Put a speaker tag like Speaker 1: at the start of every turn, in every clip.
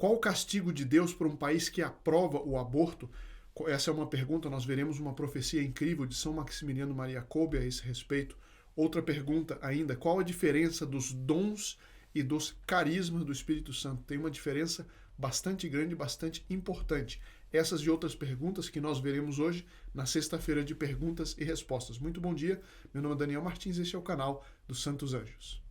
Speaker 1: Qual o castigo de Deus para um país que aprova o aborto? Essa é uma pergunta, nós veremos uma profecia incrível de São Maximiliano Maria Kolbe a esse respeito. Outra pergunta ainda, qual a diferença dos dons e dos carismas do Espírito Santo? Tem uma diferença bastante grande, bastante importante. Essas e outras perguntas que nós veremos hoje na sexta-feira de perguntas e respostas. Muito bom dia, meu nome é Daniel Martins e este é o canal dos Santos Anjos.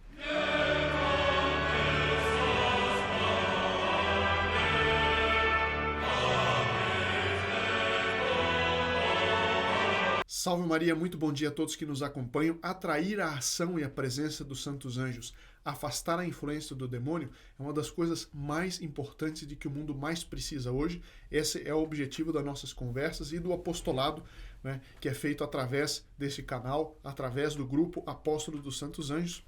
Speaker 1: Salve Maria, muito bom dia a todos que nos acompanham. Atrair a ação e a presença dos santos anjos, afastar a influência do demônio, é uma das coisas mais importantes de que o mundo mais precisa hoje. Esse é o objetivo das nossas conversas e do apostolado, né, que é feito através desse canal, através do grupo Apóstolos dos Santos Anjos.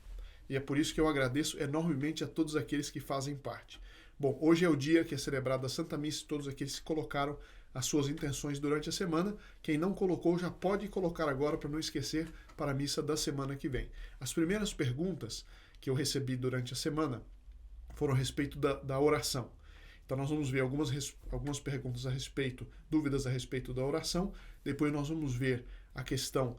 Speaker 1: E é por isso que eu agradeço enormemente a todos aqueles que fazem parte. Bom, hoje é o dia que é celebrada a Santa Missa, todos aqueles que colocaram as suas intenções durante a semana. Quem não colocou já pode colocar agora para não esquecer para a missa da semana que vem. As primeiras perguntas que eu recebi durante a semana foram a respeito da oração. Então nós vamos ver algumas perguntas a respeito, dúvidas a respeito da oração. Depois nós vamos ver a questão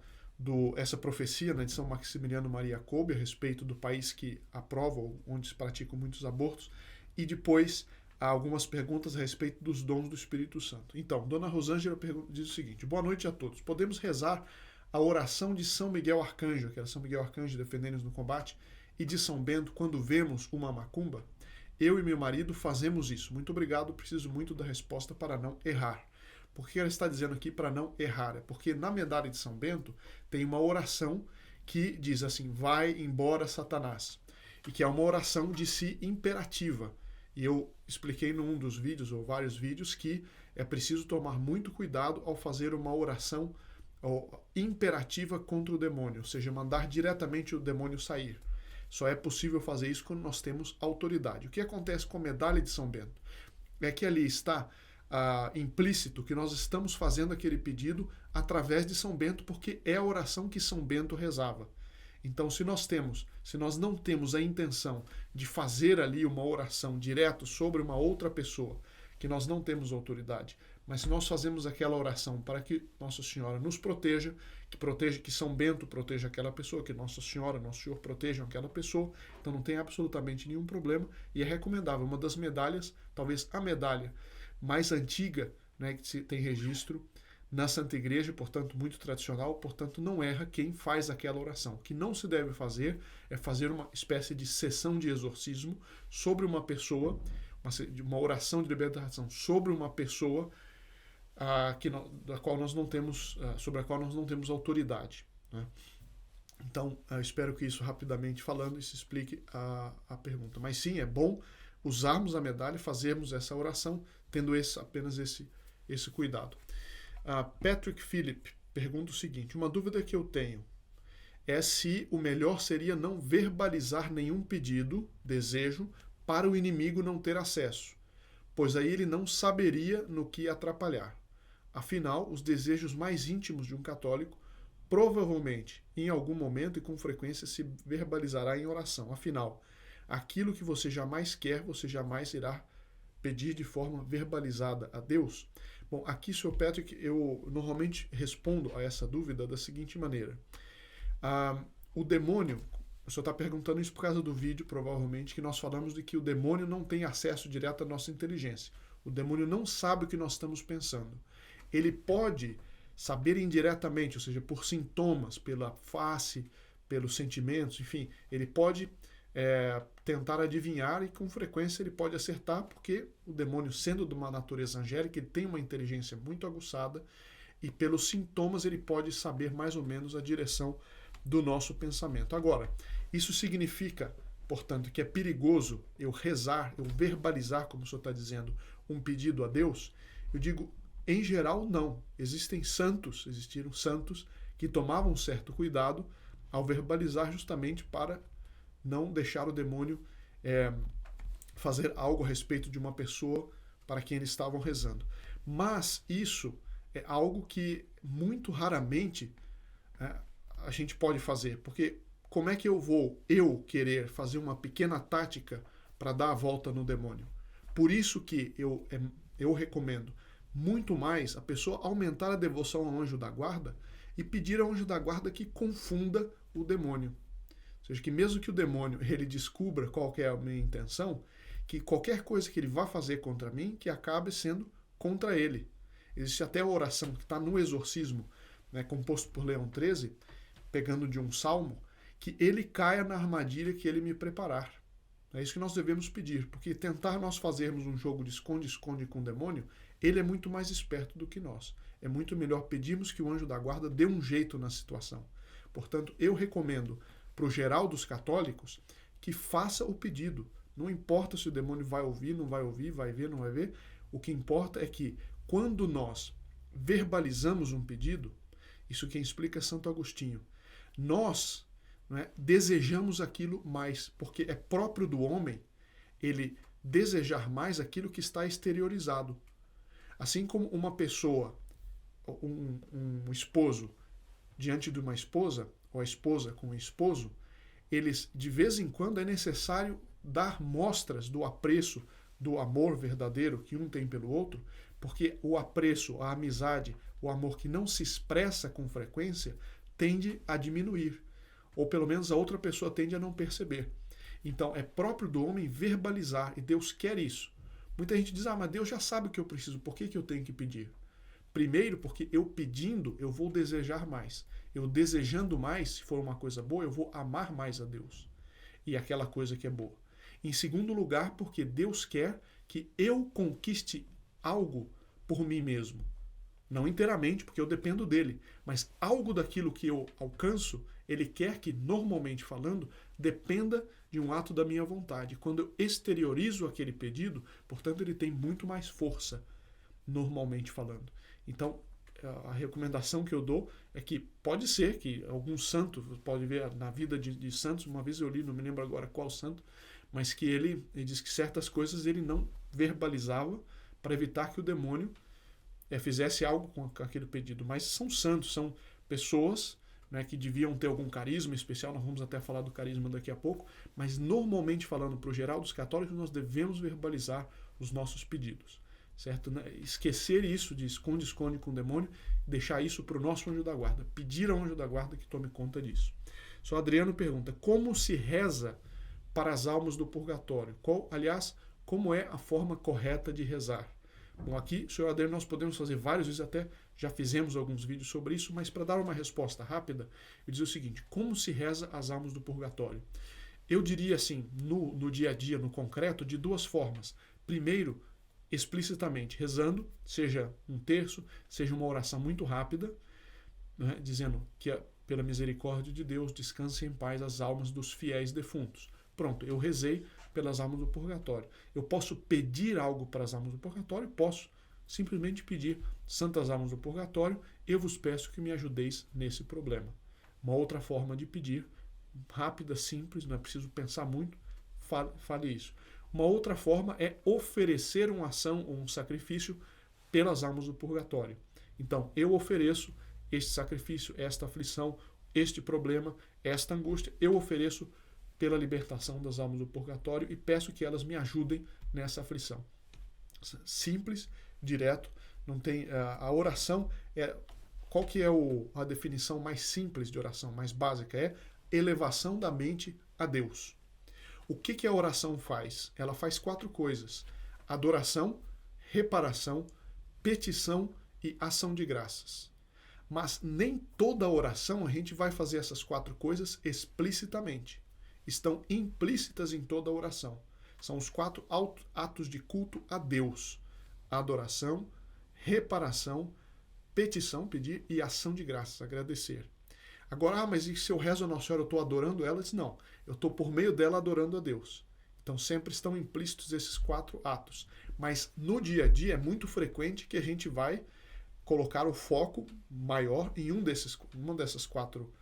Speaker 1: essa profecia, né, de São Maximiliano Maria Kolbe a respeito do país que aprova, onde se praticam muitos abortos. E depois há algumas perguntas a respeito dos dons do Espírito Santo. Então, Dona Rosângela diz o seguinte: boa noite a todos. Podemos rezar a oração de São Miguel Arcanjo, que era São Miguel Arcanjo defendendo-nos no combate, e de São Bento quando vemos uma macumba? Eu e meu marido fazemos isso. Muito obrigado, preciso muito da resposta para não errar. Por que ela está dizendo aqui para não errar? É porque na medalha de São Bento tem uma oração que diz assim: vai embora Satanás. E que é uma oração de si imperativa. E eu expliquei num dos vídeos, ou vários vídeos, que é preciso tomar muito cuidado ao fazer uma oração imperativa contra o demônio, ou seja, mandar diretamente o demônio sair. Só é possível fazer isso quando nós temos autoridade. O que acontece com a medalha de São Bento? É que ali está implícito que nós estamos fazendo aquele pedido através de São Bento, porque é a oração que São Bento rezava. Então, se nós não temos a intenção de fazer ali uma oração direto sobre uma outra pessoa, que nós não temos autoridade, mas se nós fazemos aquela oração para que Nossa Senhora nos proteja, que São Bento proteja aquela pessoa, que Nossa Senhora, Nosso Senhor protejam aquela pessoa, então não tem absolutamente nenhum problema e é recomendável. Uma das medalhas, talvez a medalha mais antiga, né, que se tem registro na Santa Igreja, portanto muito tradicional, portanto não erra quem faz aquela oração. O que não se deve fazer é fazer uma espécie de sessão de exorcismo sobre uma pessoa, uma oração de libertação sobre uma pessoa sobre a qual nós não temos autoridade, né? Então, eu espero que isso, rapidamente falando, isso explique a pergunta. Mas sim, é bom usarmos a medalha, fazermos essa oração, tendo apenas esse cuidado. Patrick Philip pergunta o seguinte: uma dúvida que eu tenho é se o melhor seria não verbalizar nenhum pedido, desejo, para o inimigo não ter acesso, pois aí ele não saberia no que atrapalhar. Afinal, os desejos mais íntimos de um católico provavelmente, em algum momento e com frequência, se verbalizará em oração. Afinal, aquilo que você jamais quer, você jamais irá pedir de forma verbalizada a Deus? Bom, aqui, Sr. Patrick, eu normalmente respondo a essa dúvida da seguinte maneira. O demônio, o senhor está perguntando isso por causa do vídeo, provavelmente, que nós falamos de que o demônio não tem acesso direto à nossa inteligência. O demônio não sabe o que nós estamos pensando. Ele pode saber indiretamente, ou seja, por sintomas, pela face, pelos sentimentos, enfim, ele pode tentar adivinhar e com frequência ele pode acertar, porque o demônio, sendo de uma natureza angélica, ele tem uma inteligência muito aguçada e pelos sintomas ele pode saber mais ou menos a direção do nosso pensamento. Agora, isso significa, portanto, que é perigoso eu rezar, eu verbalizar, como o senhor está dizendo, um pedido a Deus? Eu digo, em geral, não. Existiram santos que tomavam certo cuidado ao verbalizar justamente para não deixar o demônio fazer algo a respeito de uma pessoa para quem eles estavam rezando. Mas isso é algo que muito raramente a gente pode fazer, porque como é que eu vou querer fazer uma pequena tática para dar a volta no demônio? Por isso que eu recomendo muito mais a pessoa aumentar a devoção ao anjo da guarda e pedir ao anjo da guarda que confunda o demônio. Ou seja, que mesmo que o demônio ele descubra qual que é a minha intenção, que qualquer coisa que ele vá fazer contra mim, que acabe sendo contra ele. Existe até a oração que está no exorcismo, né, composto por Leão XIII, pegando de um salmo, que ele caia na armadilha que ele me preparar. É isso que nós devemos pedir, porque tentar nós fazermos um jogo de esconde-esconde com o demônio, ele é muito mais esperto do que nós. É muito melhor pedirmos que o anjo da guarda dê um jeito na situação. Portanto, eu recomendo para o geral dos católicos que faça o pedido. Não importa se o demônio vai ouvir, não vai ouvir, vai ver, não vai ver. O que importa é que quando nós verbalizamos um pedido, isso quem explica é Santo Agostinho, nós desejamos aquilo mais, porque é próprio do homem ele desejar mais aquilo que está exteriorizado. Assim como uma pessoa, um esposo diante de uma esposa, ou a esposa com o esposo, eles de vez em quando é necessário dar mostras do apreço, do amor verdadeiro que um tem pelo outro, porque o apreço, a amizade, o amor que não se expressa com frequência tende a diminuir, ou pelo menos a outra pessoa tende a não perceber. Então é próprio do homem verbalizar, e Deus quer isso. Muita gente diz, mas Deus já sabe o que eu preciso, por que eu tenho que pedir? Primeiro, porque eu pedindo, eu vou desejar mais. Eu desejando mais, se for uma coisa boa, eu vou amar mais a Deus. E aquela coisa que é boa. Em segundo lugar, porque Deus quer que eu conquiste algo por mim mesmo. Não inteiramente, porque eu dependo dele, mas algo daquilo que eu alcanço, ele quer que, normalmente falando, dependa de um ato da minha vontade. Quando eu exteriorizo aquele pedido, portanto, ele tem muito mais força, normalmente falando. Então, a recomendação que eu dou é que pode ser que algum santo, pode ver na vida de santos, uma vez eu li, não me lembro agora qual santo, mas que ele diz que certas coisas ele não verbalizava para evitar que o demônio fizesse algo com aquele pedido. Mas são santos, são pessoas que deviam ter algum carisma especial, nós vamos até falar do carisma daqui a pouco, mas normalmente falando para o geral dos católicos, nós devemos verbalizar os nossos pedidos. Certo? Esquecer isso de esconde-esconde com o demônio, deixar isso para o nosso anjo da guarda, pedir ao anjo da guarda que tome conta disso. Só Adriano pergunta, como se reza para as almas do purgatório? Como é a forma correta de rezar? Bom, aqui, senhor Adriano, nós podemos fazer vários vídeos, até já fizemos alguns vídeos sobre isso, mas para dar uma resposta rápida, eu dizer o seguinte, como se reza as almas do purgatório? Eu diria assim, no dia a dia, no concreto, de duas formas. Primeiro, explicitamente rezando, seja um terço, seja uma oração muito rápida, dizendo que pela misericórdia de Deus descansem em paz as almas dos fiéis defuntos. Pronto, eu rezei pelas almas do purgatório. Eu posso pedir algo para as almas do purgatório? Posso simplesmente pedir, santas almas do purgatório, eu vos peço que me ajudeis nesse problema. Uma outra forma de pedir, rápida, simples, não é preciso pensar muito, fale isso. Uma outra forma é oferecer uma ação ou um sacrifício pelas almas do purgatório. Então, eu ofereço este sacrifício, esta aflição, este problema, esta angústia, eu ofereço pela libertação das almas do purgatório e peço que elas me ajudem nessa aflição. Simples, direto, não tem a oração qual que é a definição mais simples de oração, mais básica? É elevação da mente a Deus. O que a oração faz? Ela faz 4 coisas: adoração, reparação, petição e ação de graças. Mas nem toda oração a gente vai fazer essas 4 coisas explicitamente. Estão implícitas em toda a oração. São os 4 atos de culto a Deus: adoração, reparação, petição, pedir, e ação de graças, agradecer. Agora, mas e se eu rezo a Nossa Senhora, eu estou adorando ela? Não, eu estou por meio dela adorando a Deus. Então sempre estão implícitos esses 4 atos. Mas no dia a dia é muito frequente que a gente vai colocar o foco maior em um desses 4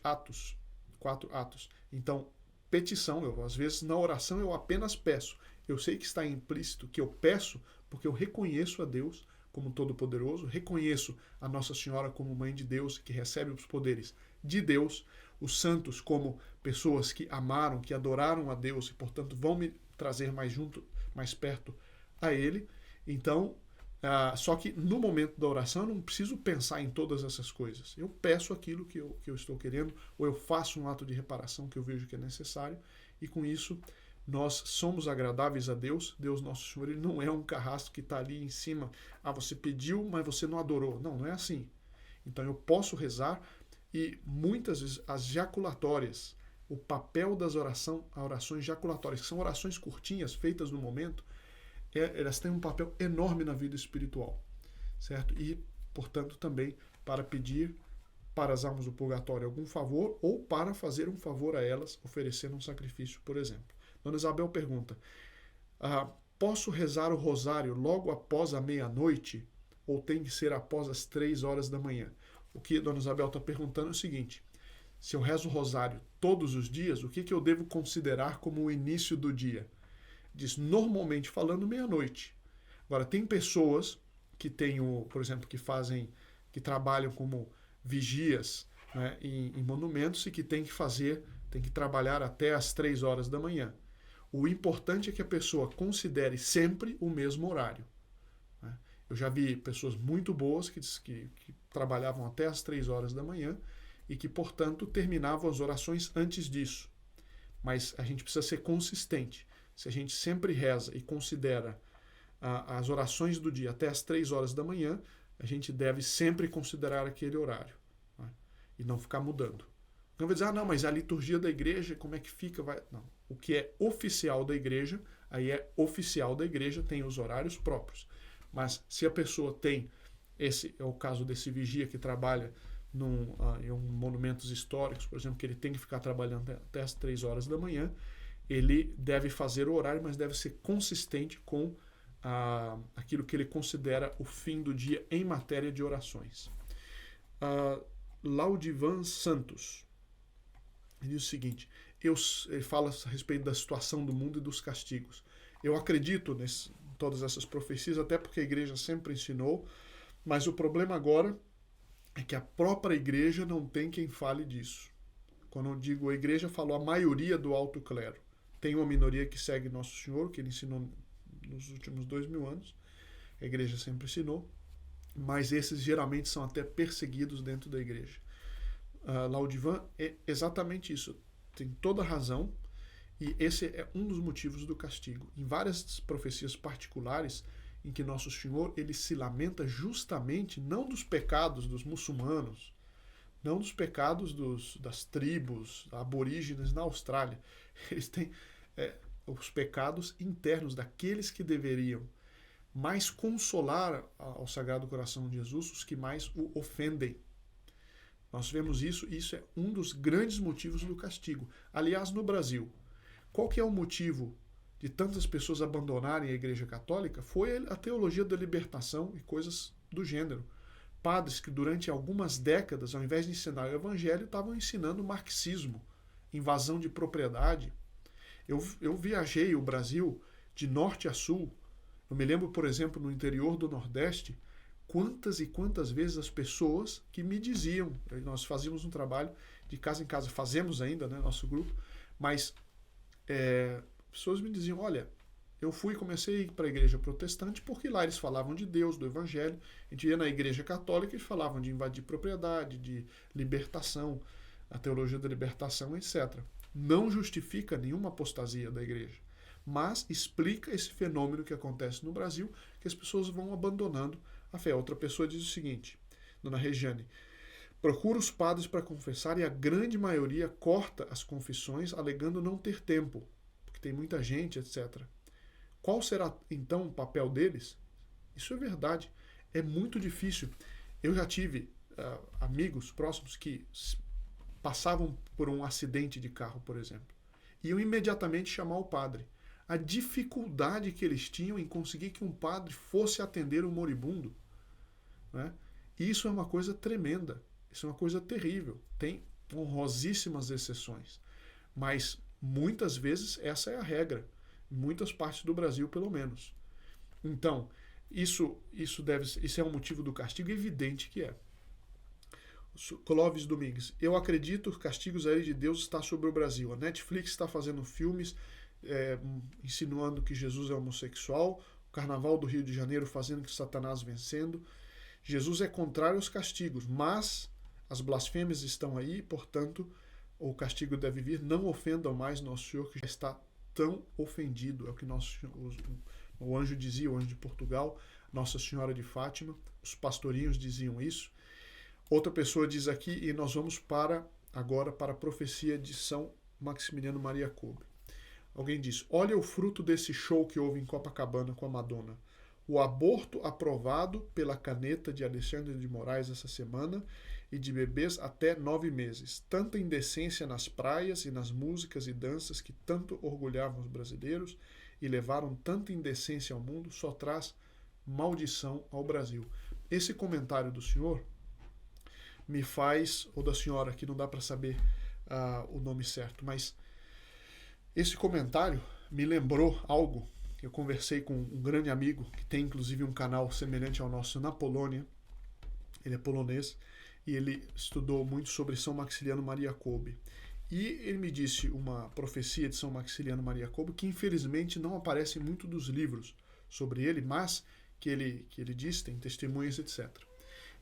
Speaker 1: atos. 4 atos. Então, petição, às vezes na oração eu apenas peço. Eu sei que está implícito que eu peço porque eu reconheço a Deus como Todo-Poderoso, reconheço a Nossa Senhora como Mãe de Deus, que recebe os poderes de Deus, os santos como pessoas que amaram, que adoraram a Deus e, portanto, vão me trazer mais junto mais perto a Ele. Então, só que no momento da oração eu não preciso pensar em todas essas coisas. Eu peço aquilo que eu estou querendo, ou eu faço um ato de reparação que eu vejo que é necessário, e com isso nós somos agradáveis a Deus. Deus nosso Senhor, Ele não é um carrasco que está ali em cima. Você pediu, mas você não adorou. Não, não é assim. Então eu posso rezar, e muitas vezes as jaculatórias, o papel das orações jaculatórias, que são orações curtinhas, feitas no momento, elas têm um papel enorme na vida espiritual, certo? E, portanto, também para pedir para as almas do purgatório algum favor, ou para fazer um favor a elas, oferecendo um sacrifício, por exemplo. Dona Isabel pergunta, posso rezar o rosário logo após a meia-noite, ou tem que ser após as 3 horas da manhã? O que Dona Isabel está perguntando é o seguinte: se eu rezo o rosário todos os dias, o que eu devo considerar como o início do dia? Diz, normalmente falando, meia-noite. Agora, tem pessoas que têm, por exemplo, que trabalham como vigias, né, em monumentos, e que tem que trabalhar até as 3 horas da manhã. O importante é que a pessoa considere sempre o mesmo horário. Né? Eu já vi pessoas muito boas que trabalhavam até as 3 horas da manhã e que, portanto, terminavam as orações antes disso. Mas a gente precisa ser consistente. Se a gente sempre reza e considera as orações do dia até as 3 horas da manhã, a gente deve sempre considerar aquele horário, né? E não ficar mudando. Não vai dizer, não, mas a liturgia da igreja, como é que fica? Não. O que é oficial da igreja, aí é oficial da igreja, tem os horários próprios. Mas se a pessoa tem, esse é o caso desse vigia que trabalha em monumentos históricos, por exemplo, que ele tem que ficar trabalhando até as 3 horas da manhã, ele deve fazer o horário, mas deve ser consistente com aquilo que ele considera o fim do dia em matéria de orações. Laudivan Santos, ele diz o seguinte, ele fala a respeito da situação do mundo e dos castigos. Eu acredito em todas essas profecias, até porque a igreja sempre ensinou, mas o problema agora é que a própria igreja não tem quem fale disso. Quando eu digo a igreja, falou a maioria do alto clero. Tem uma minoria que segue Nosso Senhor, que ele ensinou nos últimos 2000 anos. A igreja sempre ensinou. Mas esses geralmente são até perseguidos dentro da igreja. Laudivan é exatamente isso. Tem toda a razão. E esse é um dos motivos do castigo. Em várias profecias particulares, em que Nosso Senhor ele se lamenta justamente não dos pecados dos muçulmanos, não dos pecados das tribos aborígenes na Austrália. Eles têm os pecados internos daqueles que deveriam mais consolar ao Sagrado Coração de Jesus, os que mais o ofendem. Nós vemos isso, e isso é um dos grandes motivos do castigo. Aliás, no Brasil, qual que é o motivo de tantas pessoas abandonarem a Igreja Católica? Foi a teologia da libertação e coisas do gênero. Padres que durante algumas décadas, ao invés de ensinar o Evangelho, estavam ensinando marxismo, invasão de propriedade. Eu viajei o Brasil de norte a sul. Eu me lembro, por exemplo, no interior do Nordeste, quantas e quantas vezes as pessoas que me diziam, nós fazíamos um trabalho de casa em casa, fazemos ainda, né, nosso grupo, mas pessoas me diziam, olha, eu comecei a ir para a igreja protestante porque lá eles falavam de Deus, do Evangelho. A gente ia na igreja católica e eles falavam de invadir propriedade, de libertação, a teologia da libertação, etc. Não justifica nenhuma apostasia da igreja, mas explica esse fenômeno que acontece no Brasil, que as pessoas vão abandonando a fé. Outra pessoa diz o seguinte, Dona Regiane, procura os padres para confessar e a grande maioria corta as confissões alegando não ter tempo, porque tem muita gente, etc. Qual será, então, o papel deles? Isso é verdade. É muito difícil. Eu já tive amigos próximos que passavam por um acidente de carro, por exemplo, e iam imediatamente chamar o padre. A dificuldade que eles tinham em conseguir que um padre fosse atender o moribundo, né? Isso é uma coisa tremenda. Isso é uma coisa terrível. Tem honrosíssimas exceções. Mas, muitas vezes, essa é a regra. Em muitas partes do Brasil, pelo menos. Então, isso é um motivo do castigo? Evidente que é. Clóvis Domingues. Eu acredito que o castigo de Deus está sobre o Brasil. A Netflix está fazendo filmes insinuando que Jesus é homossexual, o Carnaval do Rio de Janeiro fazendo que Satanás vencendo. Jesus é contrário aos castigos, mas as blasfêmias estão aí, portanto, o castigo deve vir. Não ofendam mais Nosso Senhor, que já está tão ofendido. É o que o anjo dizia, o anjo de Portugal, Nossa Senhora de Fátima, os pastorinhos diziam isso. Outra pessoa diz aqui, e nós vamos agora para a profecia de São Maximiliano Maria Kolbe. Alguém diz, olha o fruto desse show que houve em Copacabana com a Madonna. O aborto aprovado pela caneta de Alexandre de Moraes essa semana e de bebês até 9 meses. Tanta indecência nas praias e nas músicas e danças que tanto orgulhavam os brasileiros e levaram tanta indecência ao mundo só traz maldição ao Brasil. Esse comentário do senhor me faz, ou da senhora, que não dá para saber o nome certo, mas esse comentário me lembrou algo. Eu conversei com um grande amigo, que tem inclusive um canal semelhante ao nosso na Polônia. Ele é polonês e ele estudou muito sobre São Maximiliano Maria Kolbe. E ele me disse uma profecia de São Maximiliano Maria Kolbe que infelizmente não aparece em muito dos livros sobre ele, mas que ele diz, tem testemunhas, etc.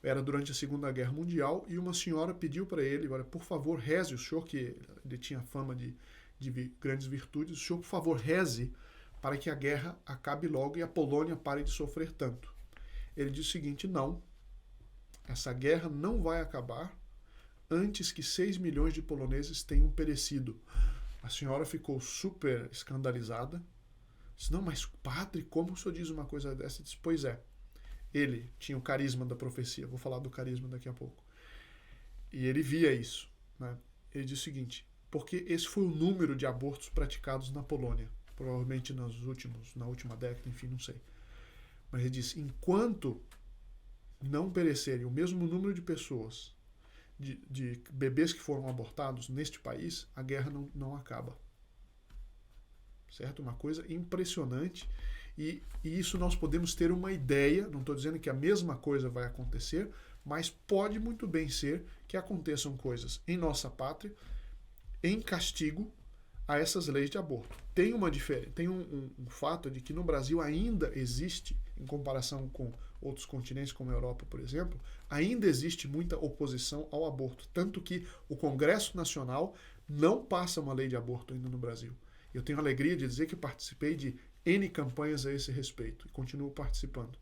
Speaker 1: Era durante a Segunda Guerra Mundial e uma senhora pediu para ele, olha, por favor, reze, o senhor que ele tinha fama de grandes virtudes, o senhor, por favor, reze para que a guerra acabe logo e a Polônia pare de sofrer tanto. Ele disse o seguinte, não, essa guerra não vai acabar antes que 6 milhões de poloneses tenham perecido. A senhora ficou super escandalizada. Disse, não, mas padre, como o senhor diz uma coisa dessa? Disse, pois é. Ele tinha o carisma da profecia. Vou falar do carisma daqui a pouco. E ele via isso. Né? Ele disse o seguinte, porque esse foi o número de abortos praticados na Polônia. Provavelmente na última década, enfim, não sei. Mas ele disse, enquanto não perecerem o mesmo número de pessoas, de bebês que foram abortados neste país, a guerra não acaba. Certo? Uma coisa impressionante. E isso nós podemos ter uma ideia, não estou dizendo que a mesma coisa vai acontecer, mas pode muito bem ser que aconteçam coisas em nossa pátria, em castigo a essas leis de aborto. Tem uma diferença, tem um fato de que no Brasil ainda existe, em comparação com outros continentes como a Europa, por exemplo, ainda existe muita oposição ao aborto, tanto que o Congresso Nacional não passa uma lei de aborto ainda no Brasil. Eu tenho a alegria de dizer que participei de N campanhas a esse respeito e continuo participando.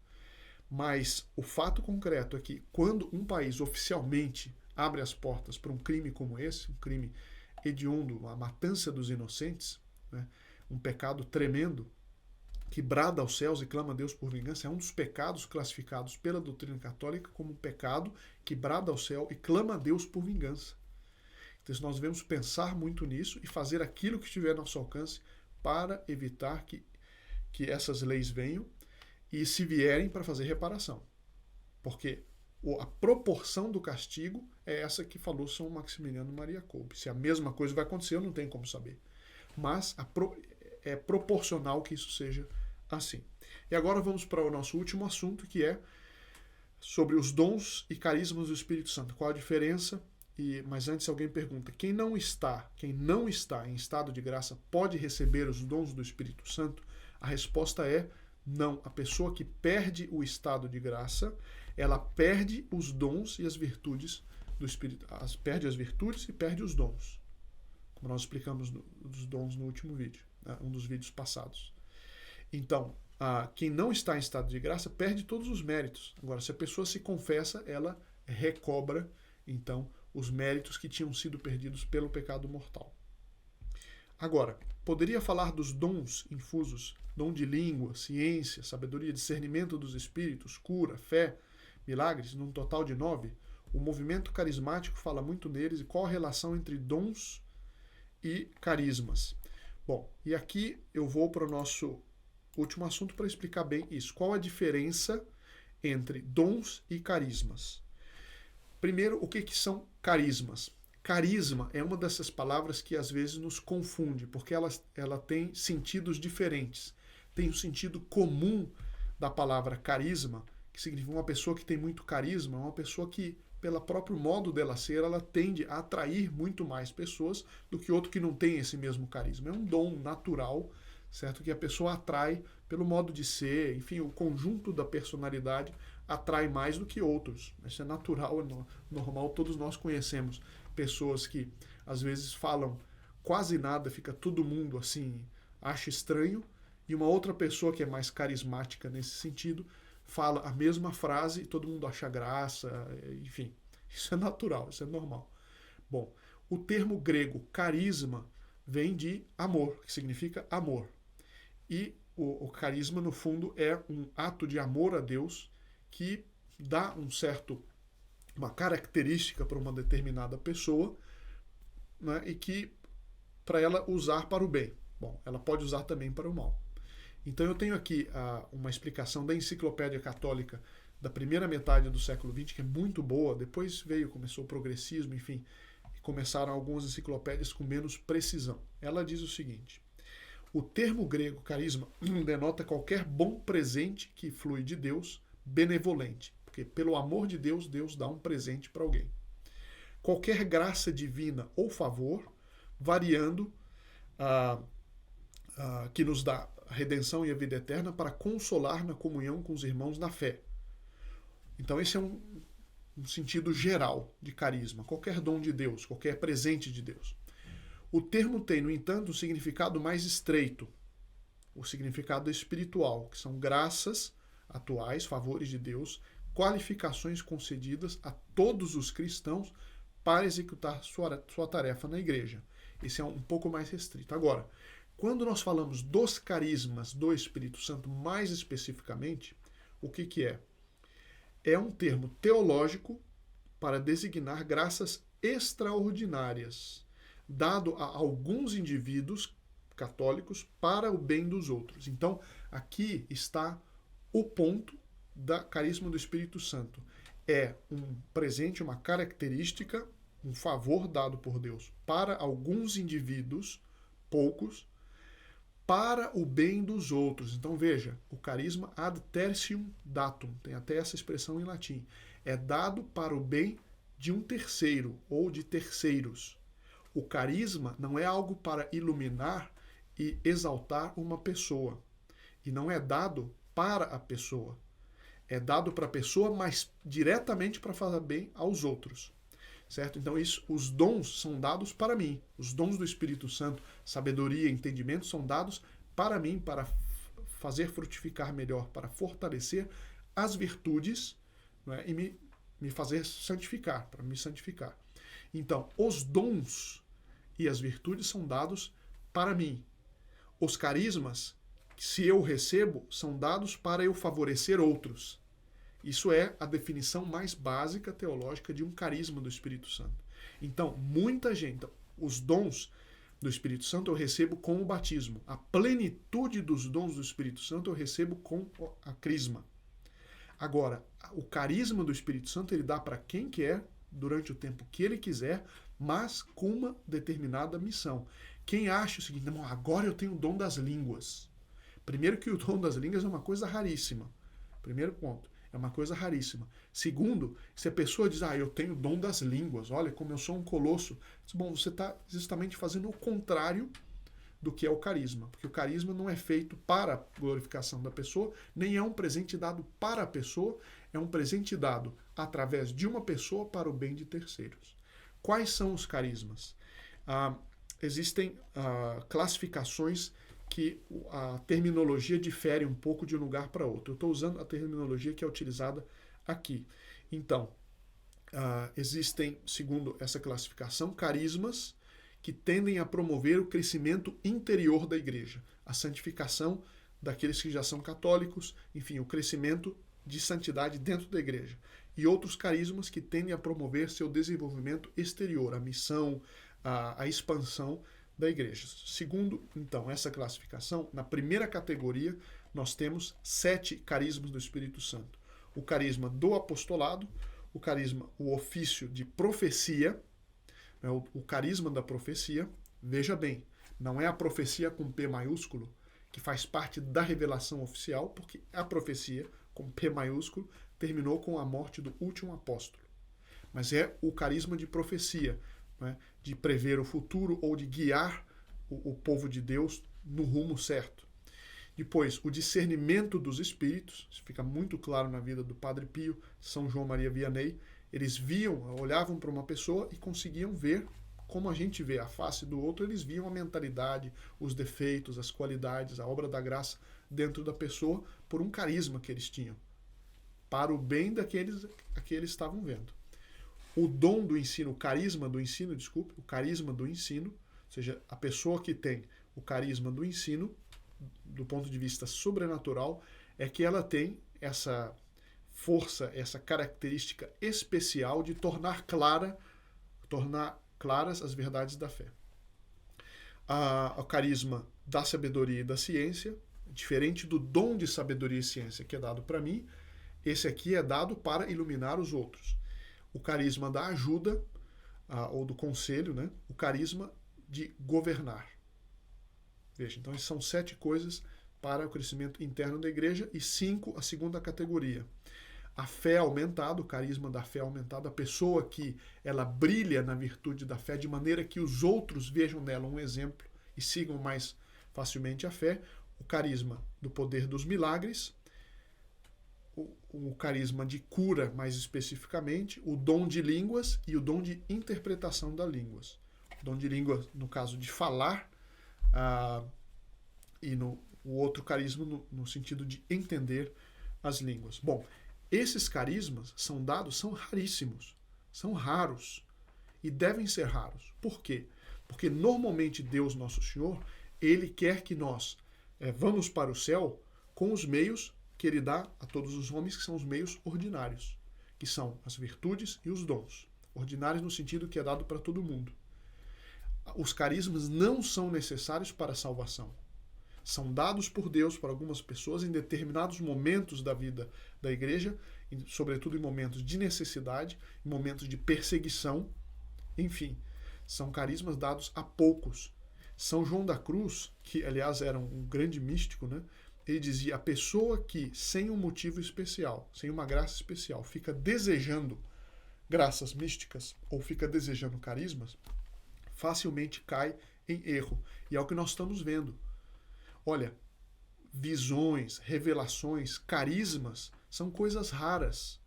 Speaker 1: Mas o fato concreto é que quando um país oficialmente abre as portas para um crime como esse, um crime hediondo, a matança dos inocentes, né, um pecado tremendo, que brada aos céus e clama a Deus por vingança, é um dos pecados classificados pela doutrina católica como um pecado que brada ao céu e clama a Deus por vingança. Então nós devemos pensar muito nisso e fazer aquilo que estiver ao nosso alcance para evitar que essas leis venham e, se vierem, para fazer reparação. Porque a proporção do castigo é essa que falou São Maximiliano Maria Kolbe. Se a mesma coisa vai acontecer, eu não tenho como saber. Mas é proporcional que isso seja assim. E agora vamos para o nosso último assunto, que é sobre os dons e carismas do Espírito Santo. Qual a diferença? Mas antes alguém pergunta, quem não está em estado de graça pode receber os dons do Espírito Santo? A resposta é não. A pessoa que perde o estado de graça, ela perde os dons e as virtudes do Espírito. Perde as virtudes e perde os dons. Como nós explicamos dos dons no último vídeo, né, um dos vídeos passados. Então, quem não está em estado de graça perde todos os méritos. Agora, se a pessoa se confessa, ela recobra, então, os méritos que tinham sido perdidos pelo pecado mortal. Agora, poderia falar dos dons infusos, dom de língua, ciência, sabedoria, discernimento dos espíritos, cura, fé, milagres, num total de 9. O movimento carismático fala muito neles e qual a relação entre dons e carismas. Bom, e aqui eu vou para o nosso último assunto para explicar bem isso. Qual a diferença entre dons e carismas? Primeiro, o que são carismas? Carisma é uma dessas palavras que às vezes nos confunde, porque ela tem sentidos diferentes. Tem o sentido comum da palavra carisma, que significa uma pessoa que tem muito carisma, uma pessoa que pelo próprio modo dela ser, ela tende a atrair muito mais pessoas do que outro que não tem esse mesmo carisma. É um dom natural, certo? Que a pessoa atrai pelo modo de ser, enfim, o conjunto da personalidade atrai mais do que outros. Isso é natural, é normal, todos nós conhecemos pessoas que às vezes falam quase nada, fica todo mundo assim, acha estranho, e uma outra pessoa que é mais carismática nesse sentido fala a mesma frase e todo mundo acha graça, enfim. Isso é natural, isso é normal. Bom, o termo grego carisma vem de amor, que significa amor. E o carisma, no fundo, é um ato de amor a Deus que dá uma característica para uma determinada pessoa, né, e que para ela usar para o bem. Bom, ela pode usar também para o mal. Então eu tenho aqui uma explicação da Enciclopédia Católica da primeira metade do século XX, que é muito boa. Depois começou o progressismo, enfim, e começaram algumas enciclopédias com menos precisão. Ela diz o seguinte: o termo grego carisma denota qualquer bom presente que flui de Deus, benevolente, porque pelo amor de Deus, Deus dá um presente para alguém. Qualquer graça divina ou favor, variando que nos dá a redenção e a vida eterna para consolar na comunhão com os irmãos na fé. Então esse é um sentido geral de carisma, qualquer dom de Deus, qualquer presente de Deus. O termo tem, no entanto, um significado mais estreito, o significado espiritual, que são graças atuais, favores de Deus, qualificações concedidas a todos os cristãos para executar sua tarefa na igreja. Esse é um pouco mais restrito. Agora, quando nós falamos dos carismas do Espírito Santo, mais especificamente, o que é? É um termo teológico para designar graças extraordinárias, dado a alguns indivíduos católicos para o bem dos outros. Então, aqui está o ponto da carisma do Espírito Santo. É um presente, uma característica, um favor dado por Deus para alguns indivíduos, poucos, para o bem dos outros. Então veja, o carisma ad tertium datum, tem até essa expressão em latim, é dado para o bem de um terceiro ou de terceiros. O carisma não é algo para iluminar e exaltar uma pessoa, e não é dado para a pessoa. É dado para a pessoa, mas diretamente para fazer bem aos outros. Certo? Então os dons são dados para mim. Os dons do Espírito Santo, sabedoria, entendimento, são dados para mim, para fazer frutificar melhor, para fortalecer as virtudes, não é? E me fazer santificar, para me santificar. Então, os dons e as virtudes são dados para mim. Os carismas, se eu recebo, são dados para eu favorecer outros. Isso é a definição mais básica teológica de um carisma do Espírito Santo. Então, muita gente, os dons do Espírito Santo eu recebo com o batismo. A plenitude dos dons do Espírito Santo eu recebo com a crisma. Agora, o carisma do Espírito Santo ele dá para quem quer, durante o tempo que ele quiser, mas com uma determinada missão. Quem acha o seguinte, não, agora eu tenho o dom das línguas. Primeiro que o dom das línguas é uma coisa raríssima. Primeiro ponto. É uma coisa raríssima. Segundo, se a pessoa diz, eu tenho o dom das línguas, olha como eu sou um colosso. Bom, você está justamente fazendo o contrário do que é o carisma. Porque o carisma não é feito para a glorificação da pessoa, nem é um presente dado para a pessoa, é um presente dado através de uma pessoa para o bem de terceiros. Quais são os carismas? Existem classificações que a terminologia difere um pouco de um lugar para outro. Eu estou usando a terminologia que é utilizada aqui. Então, existem, segundo essa classificação, carismas que tendem a promover o crescimento interior da igreja, a santificação daqueles que já são católicos, enfim, o crescimento de santidade dentro da igreja. E outros carismas que tendem a promover seu desenvolvimento exterior, a missão, a expansão da igreja. Segundo, então, essa classificação, na primeira categoria, nós temos 7 carismas do Espírito Santo. O carisma do apostolado, o ofício de profecia, o carisma da profecia. Veja bem, não é a profecia com P maiúsculo, que faz parte da revelação oficial, porque a profecia, com P maiúsculo, terminou com a morte do último apóstolo. mas é o carisma de profecia, né? De prever o futuro ou de guiar o povo de Deus no rumo certo. Depois, o discernimento dos espíritos, isso fica muito claro na vida do Padre Pio, São João Maria Vianney. Eles viam, olhavam para uma pessoa e conseguiam ver como a gente vê a face do outro, eles viam a mentalidade, os defeitos, as qualidades, a obra da graça dentro da pessoa por um carisma que eles tinham, para o bem daqueles a que eles estavam vendo. O dom do ensino, o carisma do ensino, desculpe, o carisma do ensino, ou seja, a pessoa que tem o carisma do ensino, do ponto de vista sobrenatural, é que ela tem essa força, essa característica especial de tornar claras as verdades da fé. O carisma da sabedoria e da ciência, diferente do dom de sabedoria e ciência que é dado para mim, esse aqui é dado para iluminar os outros. O carisma da ajuda, ou do conselho, né? O carisma de governar. Veja, então são 7 coisas para o crescimento interno da igreja e 5 a segunda categoria. A fé aumentada, o carisma da fé aumentada, a pessoa que ela brilha na virtude da fé de maneira que os outros vejam nela um exemplo e sigam mais facilmente a fé. O carisma do poder dos milagres, o carisma de cura mais especificamente, o dom de línguas e o dom de interpretação das línguas. O dom de línguas, no caso de falar, e o outro carisma no sentido de entender as línguas. Bom, esses carismas são raríssimos, são raros e devem ser raros. Por quê? Porque normalmente Deus, nosso Senhor, Ele quer que nós vamos para o céu com os meios que Ele dá a todos os homens, que são os meios ordinários, que são as virtudes e os dons. Ordinários no sentido que é dado para todo mundo. Os carismas não são necessários para a salvação. São dados por Deus para algumas pessoas em determinados momentos da vida da igreja, sobretudo em momentos de necessidade, em momentos de perseguição. Enfim, são carismas dados a poucos. São João da Cruz, que aliás era um grande místico, né? Ele dizia: a pessoa que, sem um motivo especial, sem uma graça especial, fica desejando graças místicas ou fica desejando carismas, facilmente cai em erro. E é o que nós estamos vendo. Olha, visões, revelações, carismas são coisas raras.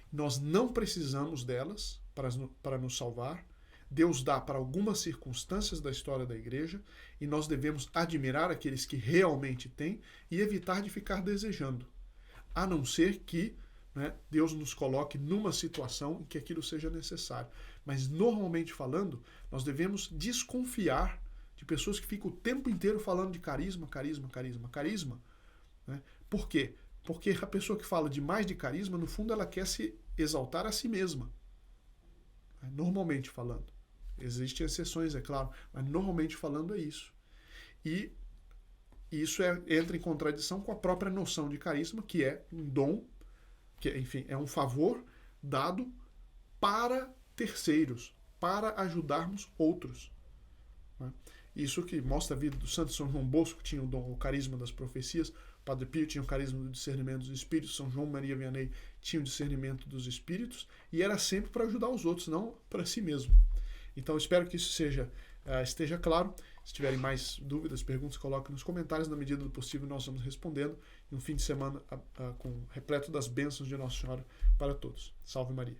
Speaker 1: Nós não precisamos delas para nos salvar. Deus dá para algumas circunstâncias da história da igreja e nós devemos admirar aqueles que realmente têm e evitar de ficar desejando. A não ser que Deus nos coloque numa situação em que aquilo seja necessário. Mas, normalmente falando, nós devemos desconfiar de pessoas que ficam o tempo inteiro falando de carisma. Né? Por quê? Porque a pessoa que fala demais de carisma, no fundo, ela quer se exaltar a si mesma. Normalmente falando. Existem exceções, é claro, mas normalmente falando é isso. E isso entra em contradição com a própria noção de carisma, que é um dom, que, enfim, é um favor dado para terceiros, para ajudarmos outros. Né? Isso que mostra a vida do santo São João Bosco, que tinha o carisma das profecias, Padre Pio tinha o carisma do discernimento dos espíritos, São João Maria Vianney tinha o discernimento dos espíritos, e era sempre para ajudar os outros, não para si mesmo. Então, espero que isso esteja claro. Se tiverem mais dúvidas, perguntas, coloquem nos comentários. Na medida do possível, nós vamos respondendo. E um fim de semana repleto das bênçãos de Nossa Senhora para todos. Salve Maria.